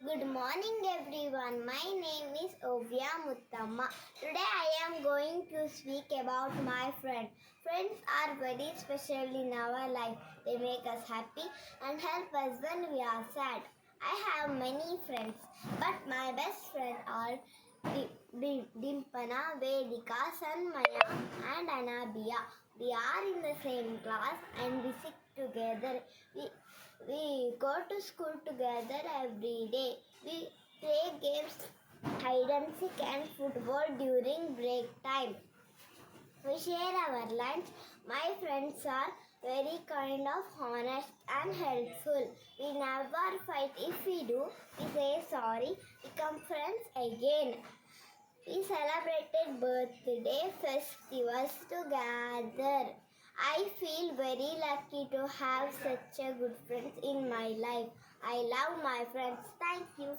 Good morning everyone. My name is Ovya Muttamma. Today I am going to speak about my friend. Friends are very special in our life. They make us happy and help us when we are sad. I have many friends, but my best friend are Dimpana, Vedika, Sanmaya and Anabia. We are in the same class and we sit together. We go to school together every day. We play games, hide and seek and football during break time. We share our lunch. My friends are very kind of honest and helpful. We never fight. If we do, we say sorry, become friends again. We celebrated birthday festivals together. I feel very lucky to have such a good friends in my life. I love my friends. Thank you.